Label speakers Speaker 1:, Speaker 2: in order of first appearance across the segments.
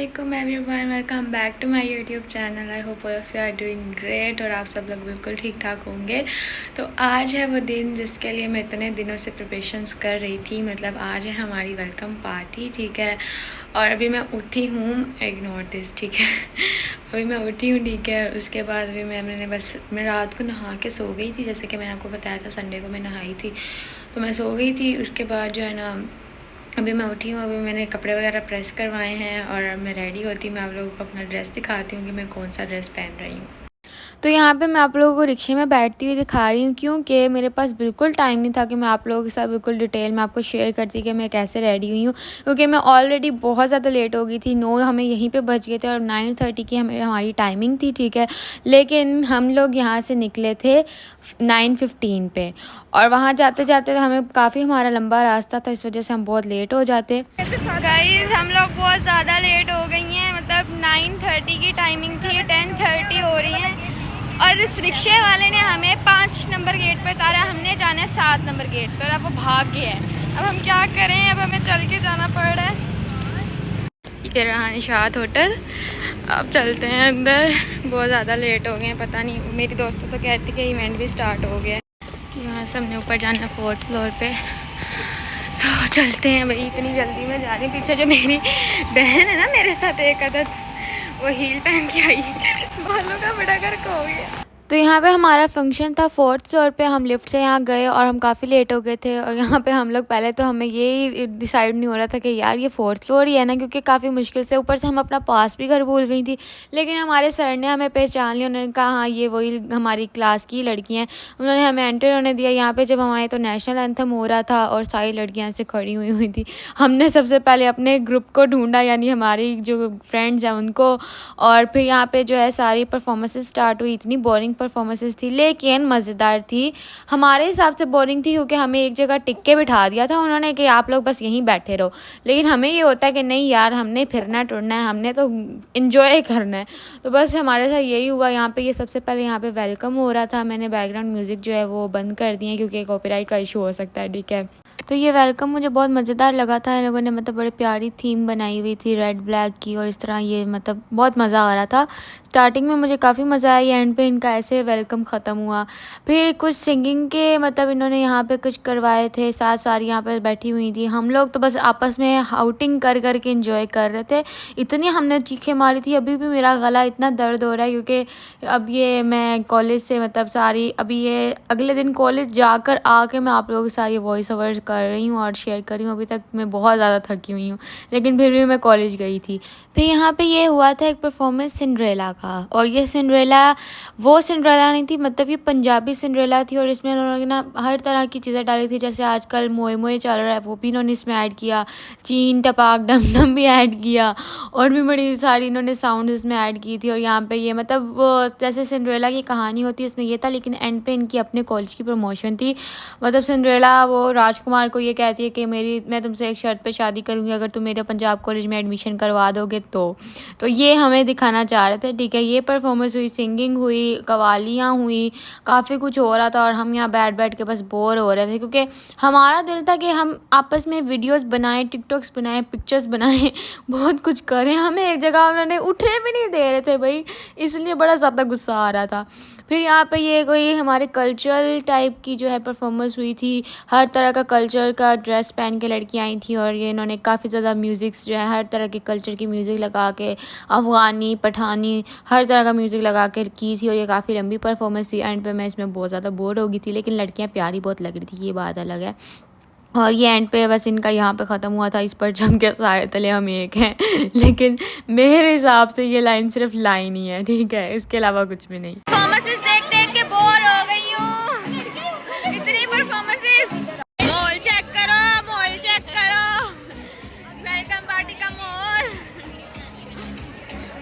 Speaker 1: अस्सलामुअलैकुम everyone, welcome back to my YouTube channel. I hope all of you are doing great और आप सब लोग बिल्कुल ठीक ठाक होंगे। तो आज है वो दिन जिसके लिए मैं इतने दिनों से प्रिपरेशंस कर रही थी। मतलब आज है हमारी वेलकम पार्टी, ठीक है। और अभी मैं उठी हूँ, इग्नोर दिस, ठीक है। अभी मैं उठी हूँ, ठीक है। उसके बाद अभी मैं रात को नहा के सो गई थी, जैसे कि मैंने आपको बताया था संडे को मैं नहाई थी, तो मैं सो गई थी। उसके बाद जो है ना, अभी मैं उठी हूँ, अभी मैंने कपड़े वगैरह प्रेस करवाए हैं और मैं रेडी होती। मैं आप लोगों को अपना ड्रेस दिखाती हूँ कि मैं कौन सा ड्रेस पहन रही हूँ। तो यहाँ पे मैं आप लोगों को रिक्शे में बैठती हुई दिखा रही हूँ, क्योंकि मेरे पास बिल्कुल टाइम नहीं था कि मैं आप लोगों के साथ बिल्कुल डिटेल में आपको शेयर करती कि मैं कैसे रेडी हुई हूँ, क्योंकि मैं ऑलरेडी बहुत ज़्यादा लेट हो गई थी। 9 हमें यहीं पे बज गए थे और 9:30 की हमारी टाइमिंग थी, ठीक है। लेकिन हम लोग यहाँ से निकले थे 9:15 पे, और वहाँ जाते जाते हमें काफ़ी हमारा लंबा रास्ता था, इस वजह से हम बहुत लेट हो जाते। गाइस हम लोग बहुत ज़्यादा लेट हो गई हैं, मतलब 9:30 की टाइमिंग थी, 10:30 हो रही है। और इस रिक्शे वाले ने हमें 5 नंबर गेट पे उतारा, हमने जाना है 7 नंबर गेट पे, और अब वो भाग गया है। अब हम क्या करें, अब हमें चल के जाना पड़ रहा है। ये रहा निशात होटल, अब चलते हैं अंदर। बहुत ज़्यादा लेट हो गए हैं, पता नहीं, मेरी दोस्तों तो कहती कि इवेंट भी स्टार्ट हो गया है। यहाँ से हमने ऊपर जाना है 4th फ्लोर पे, तो चलते हैं भाई। इतनी जल्दी में जा रही, पीछे जो मेरी बहन है ना मेरे साथ एक अदद, वो हील पहन के आई है, बालों का बड़ा गर्क हो गया। तो यहाँ पे हमारा फंक्शन था 4th फ्लोर पे। हम लिफ्ट से यहाँ गए और हम काफ़ी लेट हो गए थे। और यहाँ पे हम लोग पहले तो हमें ये डिसाइड नहीं हो रहा था कि यार ये 4th फ्लोर ही है ना, क्योंकि काफ़ी मुश्किल से, ऊपर से हम अपना पास भी घर भूल गई थी। लेकिन हमारे सर ने हमें पहचान लिया, उन्होंने कहा हाँ ये वही हमारी क्लास की लड़की हैं। उन्होंने हमें एंटर होने दिया। यहाँ पे जब हम आए तो नेशनल एंथम हो रहा था और सारी लड़कियाँ से खड़ी हुई हुई थी। हमने सबसे पहले अपने ग्रुप को ढूंढा, यानी हमारी जो फ्रेंड्स हैं उनको, और फिर यहाँ पे जो है सारी परफॉर्मेंसेस स्टार्ट हुई। इतनी बोरिंग परफॉर्मेंसेस थी लेकिन मज़ेदार थी। हमारे हिसाब से बोरिंग थी क्योंकि हमें एक जगह टिक के बिठा दिया था उन्होंने कि आप लोग बस यहीं बैठे रहो। लेकिन हमें ये होता है कि नहीं यार, हमने फिरना टुरना है, हमने तो इन्जॉय करना है। तो बस हमारे साथ यही हुआ। यहाँ पे ये सबसे पहले यहाँ पे वेलकम हो रहा था। मैंने बैकग्राउंड म्यूज़िक जो है वो बंद कर दिए क्योंकि कॉपीराइट का इशू हो सकता है, ठीक है। तो ये वेलकम मुझे बहुत मज़ेदार लगा था। इन लोगों ने मतलब बड़ी प्यारी थीम बनाई हुई थी रेड ब्लैक की, और इस तरह ये मतलब बहुत मज़ा आ रहा था। स्टार्टिंग में मुझे काफ़ी मज़ा आया, एंड पे इनका ऐसे वेलकम ख़त्म हुआ। फिर कुछ सिंगिंग के मतलब इन्होंने यहाँ पे कुछ करवाए थे, साथ सारी यहाँ पे बैठी हुई थी। हम लोग तो बस आपस में आउटिंग कर कर के इंजॉय कर रहे थे। इतनी हमने चीखें मारी थी, अभी भी मेरा गला इतना दर्द हो रहा है क्योंकि अब ये मैं कॉलेज से मतलब सारी, अभी ये अगले दिन कॉलेज जाकर आके मैं आप लोगों के साथ ये वॉइस ओवर कर रही हूँ और शेयर कर रही हूँ। अभी तक मैं बहुत ज़्यादा थकी हुई हूँ, लेकिन फिर भी मैं कॉलेज गई थी। फिर यहाँ पे ये हुआ था एक परफॉर्मेंस सिंड्रेला का, और ये सिंड्रेला वो सिंड्रेला नहीं थी, मतलब ये पंजाबी सिंड्रेला थी। और इसमें उन्होंने ना हर तरह की चीज़ें डाली थी, जैसे आजकल मोए मोए चल रहा है वो भी इन्होंने इसमें ऐड किया, चीन टपाक डम डम भी ऐड किया, और भी बड़ी सारी इन्होंने साउंड इसमें ऐड की थी। और यहाँ पे ये मतलब वो जैसे सिंड्रेला की कहानी होती है इसमें ये था, लेकिन एंड पे इनकी अपने कॉलेज की प्रमोशन थी। मतलब सिंड्रेला वो राजकुमार को ये कहती है कि मैं तुमसे एक शर्त पे शादी करूँगी अगर तुम मेरे पंजाब कॉलेज में एडमिशन करवा दोगे तो ये हमें दिखाना चाह रहे थे, ठीक है। ये परफॉर्मेंस हुई, सिंगिंग हुई, कवालियाँ हुई, काफ़ी कुछ हो रहा था। और हम यहाँ बैठ बैठ के बस बोर हो रहे थे क्योंकि हमारा दिल था कि हम आपस में वीडियोस बनाएं, टिकटॉक्स बनाएं, पिक्चर्स बनाएं, बहुत कुछ करें। हमें एक जगह उन्होंने उठने भी नहीं दे रहे थे भाई, इसलिए बड़ा ज़्यादा गुस्सा आ रहा था। फिर यहाँ पे ये कोई हमारे कल्चरल टाइप की जो है परफॉर्मेंस हुई थी। हर तरह का कल्चर का ड्रेस पहन के लड़कियाँ आई थी, और ये इन्होंने काफ़ी ज़्यादा म्यूज़िक्स जो है हर तरह के कल्चर की म्यूज़िक लगा के, अफ़गानी पठानी हर तरह का म्यूज़िक लगा के की थी। और ये काफ़ी लंबी परफॉर्मेंस थी। एंड पे मैं इसमें बहुत ज़्यादा बोर हो गई थी, लेकिन लड़कियाँ प्यारी बहुत लग रही थी, ये बात अलग है। और ये एंड पे बस इनका यहाँ पे ख़त्म हुआ था, इस पर जम के साए तले हम एक हैं। लेकिन मेरे हिसाब से ये लाइन सिर्फ लाइन ही है, ठीक है, इसके अलावा कुछ भी नहीं। परफॉर्मेंसेस देख देख के बोर हो गई हूँ, इतनी परफॉर्मेंसेस। मॉल चेक करो, मॉल चेक करो, वेलकम पार्टी का मॉल,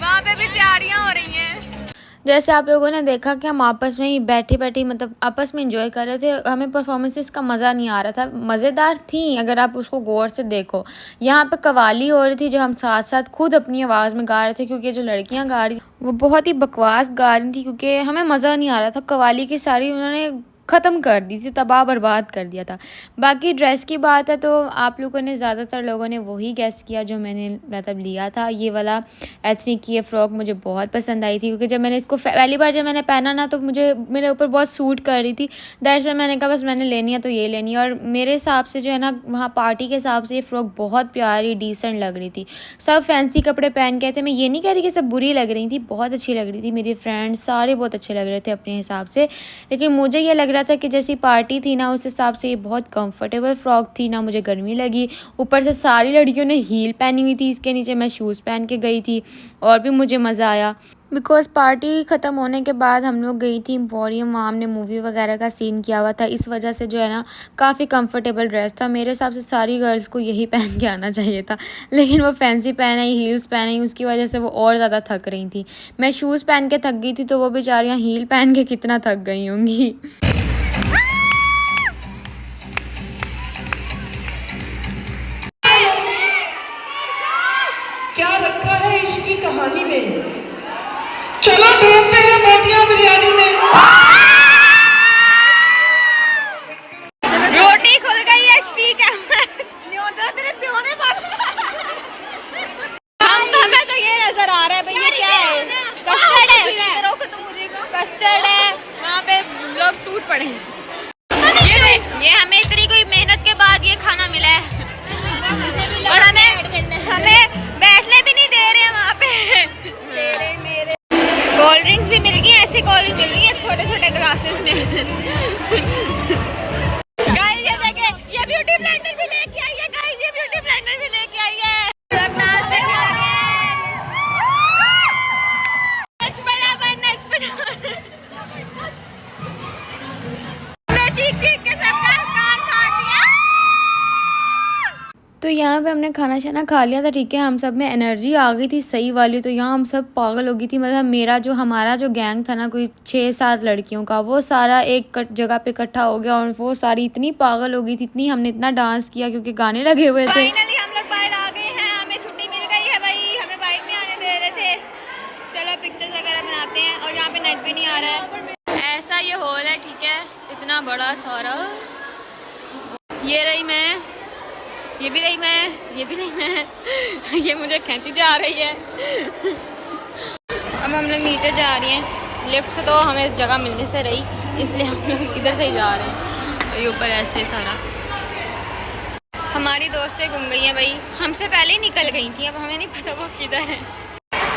Speaker 1: वहाँ पे भी तैयारियाँ हो रही हैं। जैसे आप लोगों ने देखा कि हम आपस में ही बैठे बैठे मतलब आपस में इंजॉय कर रहे थे। हमें परफॉर्मेंसेस का मज़ा नहीं आ रहा था, मज़ेदार थी अगर आप उसको गौर से देखो। यहाँ पे कवाली हो रही थी जो हम साथ साथ खुद अपनी आवाज़ में गा रहे थे, क्योंकि जो लड़कियाँ गा रही वो बहुत ही बकवास गा रही थी, क्योंकि हमें मज़ा नहीं आ रहा था। कवाली की सारी उन्होंने ख़त्म कर दी थी, तबाह बर्बाद कर दिया था। बाकी ड्रेस की बात है तो आप लोगों ने ज़्यादातर लोगों ने वही गेस किया जो मैंने मतलब लिया था। ये वाला एथनिक की ये फ़्रॉक मुझे बहुत पसंद आई थी, क्योंकि जब मैंने इसको पहली बार जब मैंने पहना ना तो मुझे मेरे ऊपर बहुत सूट कर रही थी। दैट्स व्हाई मैंने कहा बस मैंने लेनी है तो ये लेनी है। और मेरे हिसाब से जो है ना वहाँ पार्टी के हिसाब से ये फ़्रॉक बहुत प्यारी डिसेंट लग रही थी। सब फैंसी कपड़े पहन के थे, मैं ये नहीं कह रही कि सब बुरी लग रही थी, बहुत अच्छी लग रही थी। मेरी फ्रेंड्स सारे बहुत अच्छे लग रहे थे अपने हिसाब से, लेकिन मुझे ये लग रहा था कि जैसी पार्टी थी ना उस हिसाब से ये बहुत कंफर्टेबल फ़्रॉक थी ना, मुझे गर्मी लगी। ऊपर से सारी लड़कियों ने हील पहनी हुई थी, इसके नीचे मैं शूज़ पहन के गई थी और भी मुझे मज़ा आया। बिकॉज़ पार्टी ख़त्म होने के बाद हम लोग गई थी एम्पोरियम, वहाँ हमने मूवी वगैरह का सीन किया हुआ था, इस वजह से जो है ना काफ़ी कंफर्टेबल ड्रेस था। मेरे हिसाब से सारी गर्ल्स को यही पहन के आना चाहिए था, लेकिन वो फैंसी पहन आई, हील्स पहन आई, उसकी वजह से वो और ज़्यादा थक रही थी। मैं शूज़ पहन के थक गई थी तो वो बेचारियाँ हील पहन के कितना थक गई होंगी।
Speaker 2: क्या रखा है इश्क की कहानी में, चलो ढूंढते हैं मोतियां बिरयानी में।
Speaker 1: रोटी खुल गई है शफीक अहमद, तेरे प्यो ने हमें तो ये नजर आ रहा है भाई, ये क्या है? कस्टर्ड है, कस्टर्ड है, वहाँ पे लोग टूट पड़े हैं। ये हमें इतनी कोई मेहनत के बाद ये खाना मिला है और हमें बैठने भी नहीं दे रहे हैं वहाँ पे। कोल्ड ड्रिंक्स भी मिल गई, ऐसी कोल्ड ड्रिंक मिल रही है छोटे छोटे ग्लासेस में। गाइस ये देखें, ये ब्यूटी ब्लेंडर भी लेके आई है। गाइस ये ब्यूटी ब्लेंडर भी लेके आई है। सब नाच पे लगे हैं। नच बराबर नच बराबर। मैं चीख चीख के सबका कान फाड़ दिया। तो यहाँ पे हमने खाना शाना खा लिया था, ठीक है। हम सब में एनर्जी आ गई थी सही वाली, तो यहाँ हम सब पागल हो गई थी। मतलब हमारा जो गैंग था ना, कोई 6-7 लड़कियों का, वो सारा एक जगह पे इकट्ठा हो गया और वो सारी इतनी पागल हो गई थी, इतनी हमने इतना डांस किया क्योंकि गाने लगे हुए थे। फाइनली हम लोग बाहर आ गए हैं, हमें छुट्टी मिल गई है भाई, हमें बाहर नहीं आने दे रहे थे। चलो पिक्चर्स वगैरह बनाते हैं, और यहाँ पे नेट भी नहीं आ रहा है। ऐसा ये हॉल है, ठीक है, इतना बड़ा सारा। ये रही मैं, ये भी रही मैं, ये भी रही मैं। ये मुझे खींची जा रही है। अब हम लोग नीचे जा रही हैं, लिफ्ट से तो हमें जगह मिलने से रही, इसलिए हम लोग इधर से ही जा रहे हैं। तो ये ऊपर ऐसे सारा। हमारी दोस्तें गुम गई हैं भाई, हमसे पहले ही निकल गई थी, अब हमें नहीं पता वो किधर है।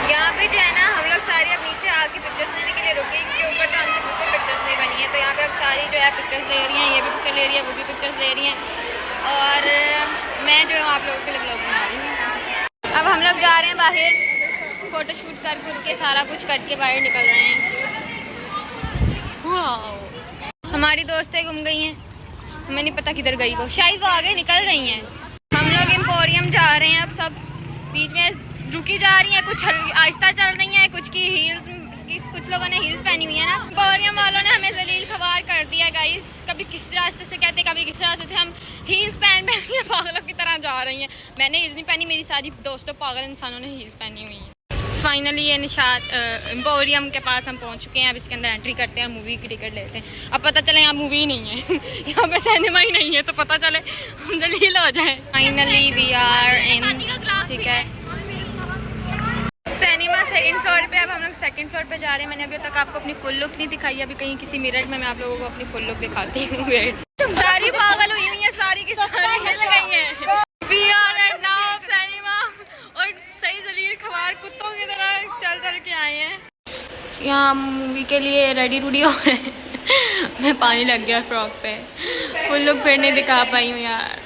Speaker 1: यहाँ पे जो है ना हम लोग सारी अब नीचे आके पिक्चर्स लेने के लिए रुक गई, क्योंकि ऊपर तो हमसे बिल्कुल पिक्चर्स नहीं बनी है। तो यहाँ पे अब सारी जो है पिक्चर्स ले रही हैं, ये भी पिक्चर ले रही है, वो भी पिक्चर्स ले रही हैं, और मैं जो आप लोगों के लिए ब्लॉग बना रही हूँ। अब हम लोग जा रहे हैं बाहर, फ़ोटो शूट कर के सारा कुछ करके बाहर निकल रहे हैं। वाह, हमारी दोस्तें गुम गई हैं, हमें नहीं पता किधर गई वो, शायद वो आगे निकल गई हैं। हम लोग एम्पोरियम जा रहे हैं, अब सब बीच में रुकी जा रही हैं, कुछ आहिस्ता चल रही हैं, कुछ की हील्स, कुछ लोगों ने हील्स पहनी हुई है ना। एम्पोरियम वालों ने हमें जलील खवार कर दिया गाइस, कभी किस रास्ते से कहते कभी किस रास्ते से। हम हील्स पहन के पागलों की तरह जा रही हैं। मैंने हील्स नहीं पहनी, मेरी सारी दोस्तों पागल इंसानों ने हील्स पहनी हुई हैं। फाइनली ये निशात एम्पोरियम के पास हम पहुंच चुके हैं। अब इसके अंदर एंट्री करते हैं, मूवी की टिकट लेते हैं। अब पता चले यहाँ मूवी ही नहीं है, यहाँ पे सिनेमा ही नहीं है, तो पता चले हम जलील हो जाए। फाइनली वी आर इन, ठीक है, सिनेमा सेकंड फ्लोर पे। अब हम लोग सेकंड फ्लोर पे जा रहे हैं। मैंने अभी तक आपको अपनी फुल लुक नहीं दिखाई, अभी कहीं किसी मिरर में मैं आप लोगों को अपनी फुल लुक दिखाती हूँ। वेट, सारी पागल हुई हुई है, सारी की सारी हिल गई हैं। We are at now cinema, और सही जलील खवार कुत्तों की तरह चल चल के आए हैं। यहाँ मूवी के लिए रेडी रूडी हो रहे हैं। मैं पानी लग गया फ्रॉक पे, फुल लुक फिर नहीं दिखा पाई हूँ यार।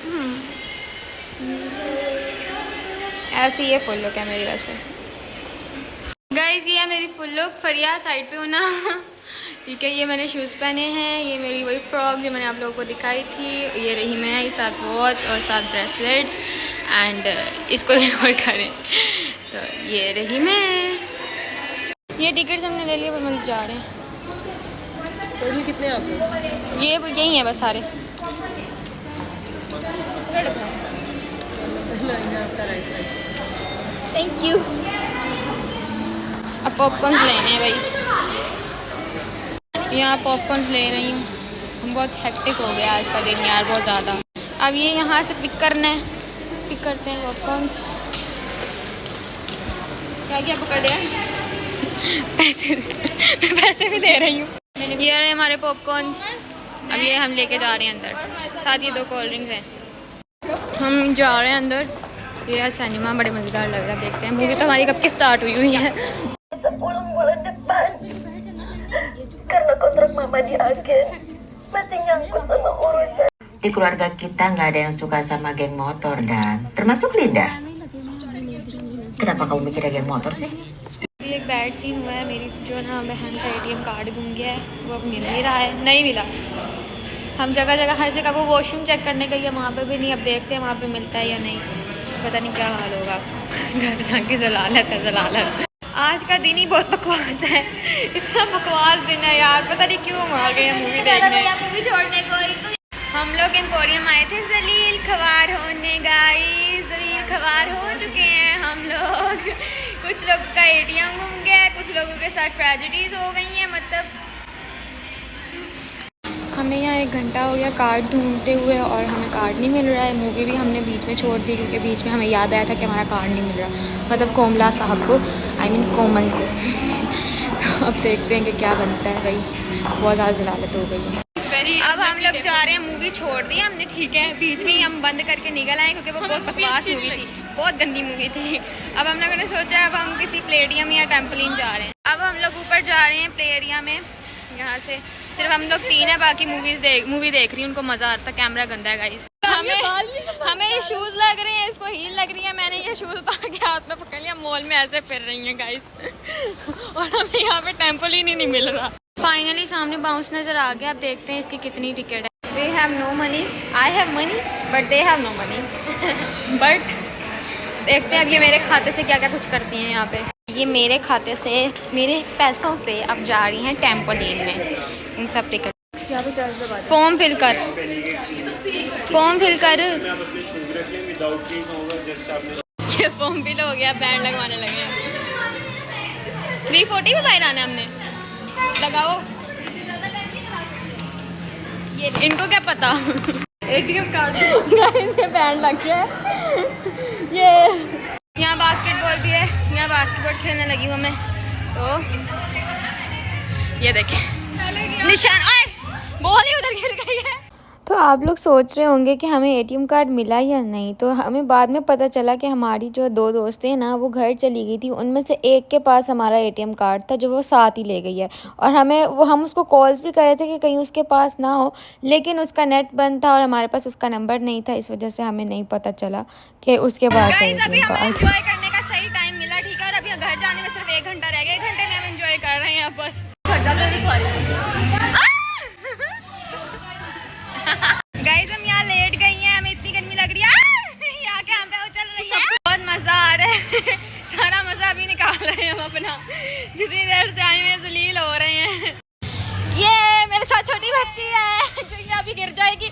Speaker 1: ऐसी ये फुल लुक है मेरी वैसे। गाइज ये है मेरी फुल लुक। फरिया साइड पे होना, ठीक है। ये मैंने शूज़ पहने हैं, ये मेरी वही फ्रॉक जो मैंने आप लोगों को दिखाई थी, ये रही मैं, ये 7 वॉच और 7 ब्रेसलेट्स, एंड इसको इग्नोर करें। तो ये रही मैं। ये टिकट्स हमने ले लिए, पर हम जा रहे हैं।
Speaker 2: टोटल कितने आपके?
Speaker 1: ये यही है बस सारे। Thank you. अब पॉपकॉर्न्स लेने हैं भाई, यहाँ पॉपकॉर्न्स ले रही हूँ। हम बहुत हेक्टिक हो गया आज का दिन यार, बहुत ज़्यादा। अब ये यहाँ से पिक करते हैं पॉपकॉर्न्स। क्या क्या पकड़ दिया? पैसे भी दे रही हूँ। ये रहे हमारे पॉपकॉर्न्स। अब ये हम लेके जा रहे हैं अंदर, साथ ही 2 कोल्ड ड्रिंक्स हैं। हम जा रहे हैं अंदर। ये सिनेमा बड़े मज़ेदार लग रहा है, देखते हैं। मूवी तो हमारी कब की स्टार्ट हुई है।
Speaker 3: Bulan depan karena kontrak mama di agen masih nyangkut sama urusan. Di keluarga kita nggak ada yang suka sama geng motor dan termasuk Linda. Kenapa kamu mikirnya geng motor sih?
Speaker 1: ये एक bad scene हुआ है। मेरी जो ना बहन का ATM card गुम गया है, वो अब मिल नहीं रहा है, नहीं मिला। हम हर जगह वो वॉशरूम चेक करने गई है, वहाँ पे भी नहीं। अब देखते हैं वहाँ पे मिलता है या नहीं, पता नहीं क्या हाल होगा। घर जाके जलालत। आज का दिन ही बहुत बकवास है, इतना बकवास दिन है यार, पता नहीं क्यों हम आ गए हैं मूवी देखने। मूवी छोड़ने को हम लोग एम्पोरियम आए थे जलील खवार होने। गाइस जलील खवार हो चुके हैं हम लोग। कुछ लोगों का ATM गुम गया, कुछ लोगों के साथ ट्रेजेडीज हो गई हैं। मतलब हमें यहाँ 1 घंटा हो गया कार्ड ढूंढते हुए और हमें कार्ड नहीं मिल रहा है। मूवी भी हमने बीच में छोड़ दी क्योंकि बीच में हमें याद आया था कि हमारा कार्ड नहीं मिल रहा, मतलब कोमला साहब को, I mean कोमल को। तो अब देखते हैं कि क्या बनता है भाई, बहुत ज़्यादा जलालत हो गई है। अब हम लोग जा रहे हैं, मूवी छोड़ दी हमने, ठीक है। बीच में ही हम बंद करके निकल आए क्योंकि वो बहुत बकवास मूवी थी, बहुत गंदी मूवी थी। अब हम लोगों ने सोचा अब हम किसी प्ले एरिया या टेम्पलिन जा रहे हैं। अब हम लोग ऊपर जा रहे हैं प्ले एरिया में। यहाँ से सिर्फ हम लोग 3 है, बाकी मूवी देख रही है। उनको मज़ा आता, कैमरा गंदा है गाइस। हमें ये शूज़ लग रहे हैं, इसको हील लग रही है। मैंने ये शूज़ उतार के हाथ में पकड़ लिया, मॉल में ऐसे फिर रही हैं गाइस। और हमें यहाँ पे टेम्पलिन ही नहीं मिल रहा। फाइनली सामने बाउंस नज़र आ गया। अब देखते हैं इसकी कितनी टिकट है। They have no money, I have money but they have no money. But देखते हैं अब ये मेरे खाते से क्या क्या कुछ करती हैं यहाँ पे। ये मेरे खाते से, मेरे पैसों से अब जा रही हैं टेम्पोलिन में इन सब टिकट। फॉर्म फिल कर। ये फॉर्म फिल हो गया, बैंड लगवाने लगे हैं। 340 में बाहर आना हमने, लगाओ। ये इनको क्या पता। ATM कार्ड से बैंड लग गया है। ये यहाँ बास्केटबॉल भी है, यहाँ बास्केटबॉल खेलने लगी हूँ मैं। तो ये देखें निशान, आए बॉल ही उधर गिर गई है। तो आप लोग सोच रहे होंगे कि हमें ATM कार्ड मिला या नहीं। तो हमें बाद में पता चला कि हमारी जो 2 दोस्तें ना वो घर चली गई थी, उनमें से एक के पास हमारा ATM कार्ड था जो वो साथ ही ले गई है। और हम उसको कॉल्स भी कर रहे थे कि कहीं उसके पास ना हो, लेकिन उसका नेट बंद था और हमारे पास उसका नंबर नहीं था। इस वजह से हमें नहीं पता चला कि उसके पास है ATM कार्ड। एंजॉय करने का सही टाइम मिला, ठीक है। और अभी घर जाने में सिर्फ 1 घंटा रह गया। 1 घंटे में हम एंजॉय कर रहे हैं बस। गाइस हम यहाँ लेट गई हैं, हमें इतनी गर्मी लग रही है। यहाँ के हम पे चल रही है, बहुत मजा आ रहा है। सारा मजा अभी निकाल रहे हैं हम अपना, जितनी देर से आए हुए जलील हो रहे हैं। ये मेरे साथ छोटी बच्ची है जो यहाँ अभी गिर जाएगी।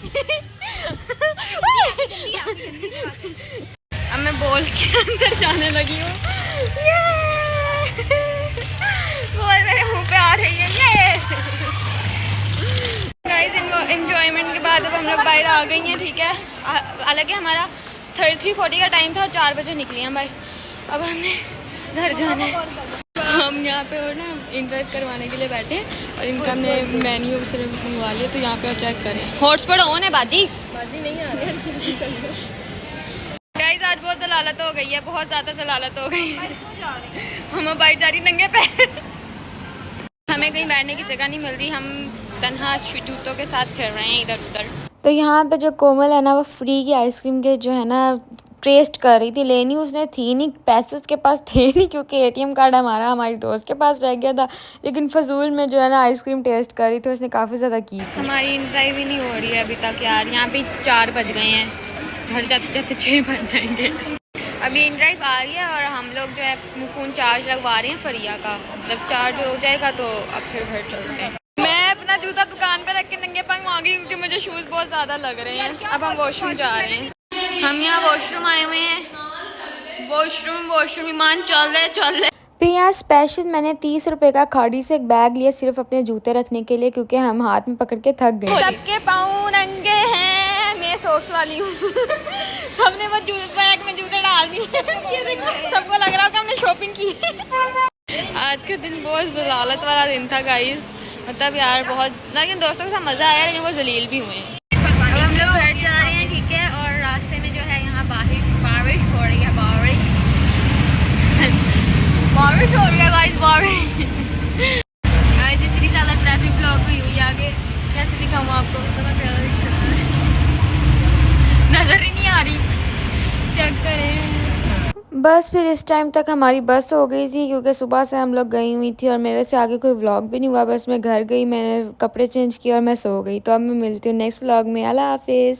Speaker 1: अब मैं बॉल्स के अंदर जाने लगी हूँ। बॉल मेरे मुंह पे आ रही है। ये गाइस एंजॉयमेंट के बाद अब हम लोग बाहर आ गई हैं, ठीक है। हालांकि हमारा 3:40 का टाइम था और 4 बजे निकली हैं भाई। अब हमने घर जाना है। हम यहाँ पे और ना इंटरव्यू करवाने के लिए बैठे और इनका हमने मेन्यू सिर्फ मंगवा लिया। तो यहाँ पे और चेक करें, हॉटस्पॉट ऑन है। बाजी नहीं आ रही है। गाइस आज बहुत जलालत हो गई है, बहुत ज़्यादा जलालत हो गई है। हम बाइक जा रही नंगे पैर। हमें कहीं बैठने की जगह नहीं मिल रही, हम तन्हा जूतों के साथ फिर रहे हैं इधर उधर। तो यहाँ पे जो कोमल है ना, वो फ्री की आइसक्रीम के जो है ना टेस्ट कर रही थी। लेनी उसने थी नहीं, पैसे उसके पास थे नहीं क्योंकि ATM कार्ड हमारी दोस्त के पास रह गया था। लेकिन फजूल में जो है ना आइसक्रीम टेस्ट कर रही थी, उसने काफ़ी ज़्यादा की थी। हमारी इंटरव्यू भी नहीं हो रही है अभी तक यार। यहाँ पे 4 बज गए हैं, घर जाते जाते 6 बज जाएंगे। अभी इंटरव्यू आ रही है और हम लोग जो है फ़ोन चार्ज लगवा रहे हैं फरिया का। जब चार्ज हो जाएगा तो अब फिर घर चलते हैं। मैं अपना जूता दुकान पे रख के नंगे पैर आ गई क्योंकि मुझे शूज़ बहुत ज़्यादा लग रहे हैं। अब हम वॉशरूम जा रहे हैं। हम यहाँ वॉशरूम आए हुए हैं। वॉशरूम ईमान चल रहे। फिर यहाँ स्पेशल मैंने 30 रुपए का खाड़ी से एक बैग लिया सिर्फ अपने जूते रखने के लिए, क्योंकि हम हाथ में पकड़ के थक गए। सबके पाँव नंगे हैं, मैं सॉक्स वाली हूँ। सबने बस बैग में जूते डाल दिए। ये देखो, सबको लग रहा है कि हमने शॉपिंग की। आज का दिन बहुत जलालत वाला दिन था गाइस, मतलब यार बहुत, लेकिन दोस्तों के साथ मज़ा आया, लेकिन वो जलील भी हुए। अब हम लोग घर जा रहे हैं, ठीक है, और रास्ते में जो है यहाँ बारिश हो रही है, बारिश हो रही है गाइस, बारिश। आज इतनी ज़्यादा ट्रैफिक ब्लॉक हुई हुई आगे, कैसे दिखाऊँ आपको, नज़र ही नहीं आ रही, चेक करें। बस फिर इस टाइम तक हमारी बस हो गई थी, क्योंकि सुबह से हम लोग गई हुई थी और मेरे से आगे कोई व्लॉग भी नहीं हुआ। बस मैं घर गई, मैंने कपड़े चेंज किए और मैं सो गई। तो अब मैं मिलती हूँ नेक्स्ट व्लॉग में। अल्लाह हाफिज़।